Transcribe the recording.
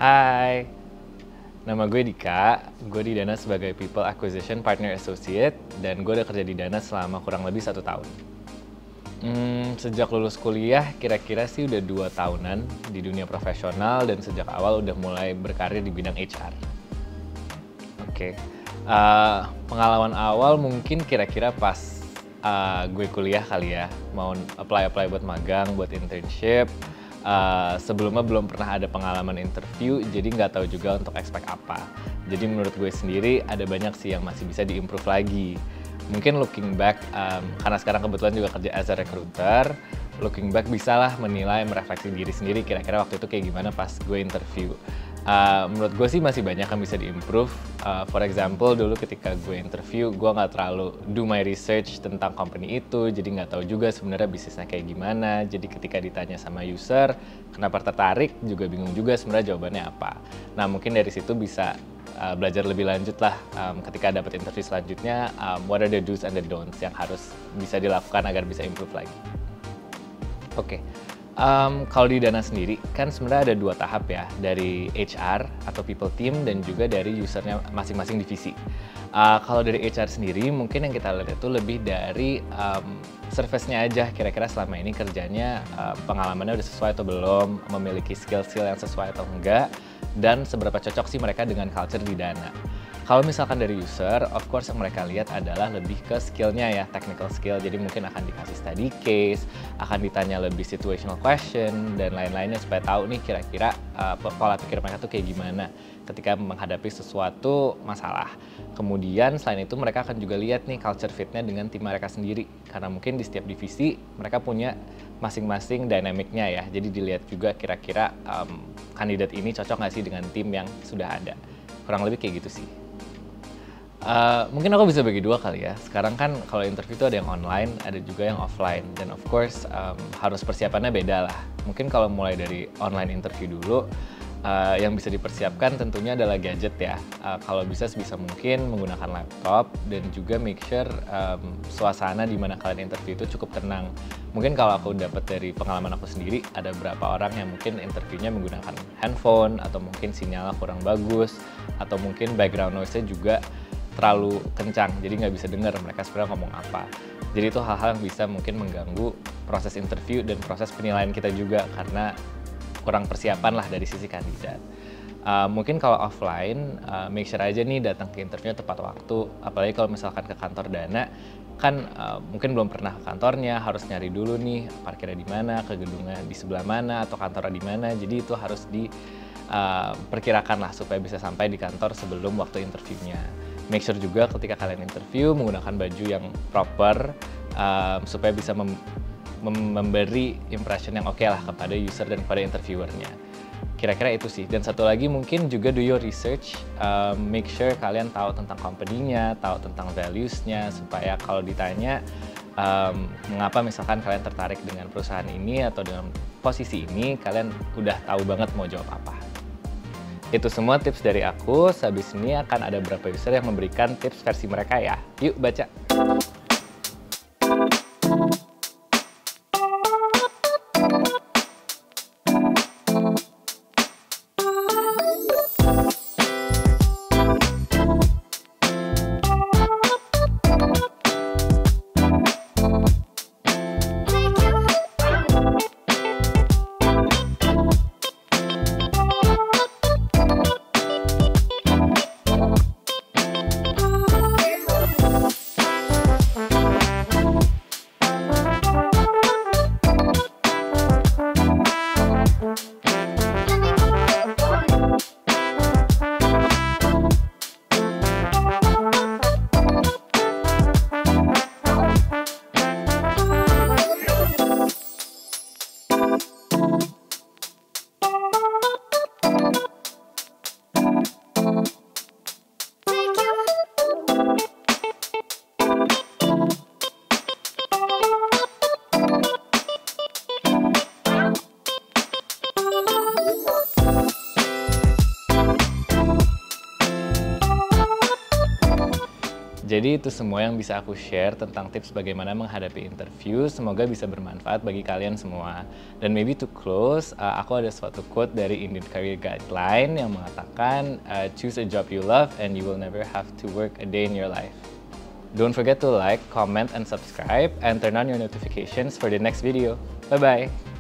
Hai, nama gue Dika, gue di Dana sebagai People Acquisition Partner Associate, dan gue udah kerja di Dana selama kurang lebih 1 tahun. Sejak lulus kuliah, kira-kira sih udah 2 tahunan di dunia profesional, dan sejak awal udah mulai berkarir di bidang HR. Oke, pengalaman awal mungkin kira-kira pas gue kuliah kali ya, mau apply buat magang, buat internship. Sebelumnya belum pernah ada pengalaman interview, jadi nggak tahu juga untuk expect apa. Jadi menurut gue sendiri ada banyak sih yang masih bisa di-improve lagi. Mungkin looking back, karena sekarang kebetulan juga kerja as a recruiter, looking back bisalah menilai, merefleksi diri sendiri kira-kira waktu itu kayak gimana pas gue interview. Menurut gue sih masih banyak yang bisa di-improve. For example, dulu ketika gue interview, gue nggak terlalu do my research tentang company itu, jadi nggak tahu juga sebenarnya bisnisnya kayak gimana. Jadi ketika ditanya sama user, kenapa tertarik, juga bingung juga sebenarnya jawabannya apa. Nah, mungkin dari situ bisa belajar lebih lanjut lah ketika dapat interview selanjutnya, what are the do's and the don'ts yang harus bisa dilakukan agar bisa improve lagi. Oke. Kalau di Dana sendiri, kan sebenarnya ada 2 tahap ya, dari HR atau people team dan juga dari usernya masing-masing divisi. Kalau dari HR sendiri, mungkin yang kita lihat itu lebih dari service-nya aja, kira-kira selama ini kerjanya pengalamannya udah sesuai atau belum, memiliki skill-skill yang sesuai atau enggak, dan seberapa cocok sih mereka dengan culture di Dana. Kalau misalkan dari user, of course yang mereka lihat adalah lebih ke skillnya ya, technical skill. Jadi mungkin akan dikasih study case, akan ditanya lebih situational question, dan lain-lainnya supaya tahu nih kira-kira pola pikir mereka tuh kayak gimana ketika menghadapi sesuatu masalah. Kemudian selain itu mereka akan juga lihat nih culture fit-nya dengan tim mereka sendiri. Karena mungkin di setiap divisi mereka punya masing-masing dynamic-nya ya. Jadi dilihat juga kira-kira kandidat ini cocok nggak sih dengan tim yang sudah ada. Kurang lebih kayak gitu sih. Mungkin aku bisa bagi 2 kali ya. Sekarang kan kalau interview itu ada yang online, ada juga yang offline. Dan of course harus persiapannya beda lah. Mungkin kalau mulai dari online interview dulu, yang bisa dipersiapkan tentunya adalah gadget ya. Kalau bisa sebisa mungkin menggunakan laptop dan juga make sure suasana di mana kalian interview itu cukup tenang. Mungkin kalau aku dapat dari pengalaman aku sendiri, ada beberapa orang yang mungkin interviewnya menggunakan handphone atau mungkin sinyalnya kurang bagus atau mungkin background noise-nya juga terlalu kencang, jadi nggak bisa dengar mereka sebenarnya ngomong apa. Jadi itu hal-hal yang bisa mungkin mengganggu proses interview dan proses penilaian kita juga karena kurang persiapan lah dari sisi kandidat. Mungkin kalau offline, make sure aja nih datang ke interview tepat waktu, apalagi kalau misalkan ke kantor Dana, kan mungkin belum pernah ke kantornya, harus nyari dulu nih parkirnya di mana, ke gedungnya di sebelah mana, atau kantornya di mana, jadi itu harus diperkirakan lah supaya bisa sampai di kantor sebelum waktu interviewnya. Make sure juga ketika kalian interview menggunakan baju yang proper supaya bisa memberi impression yang oke lah kepada user dan kepada interviewernya. Kira-kira itu sih. Dan satu lagi mungkin juga do your research, make sure kalian tahu tentang company-nya, tahu tentang values-nya, supaya kalau ditanya mengapa misalkan kalian tertarik dengan perusahaan ini atau dengan posisi ini, kalian udah tahu banget mau jawab apa. Itu semua tips dari aku. Habis ini akan ada beberapa user yang memberikan tips versi mereka ya. Yuk baca. Jadi itu semua yang bisa aku share tentang tips bagaimana menghadapi interview. Semoga bisa bermanfaat bagi kalian semua. Dan maybe to close, aku ada suatu quote dari Indian Career Guideline yang mengatakan, choose a job you love and you will never have to work a day in your life. Don't forget to like, comment, and subscribe, and turn on your notifications for the next video. Bye-bye!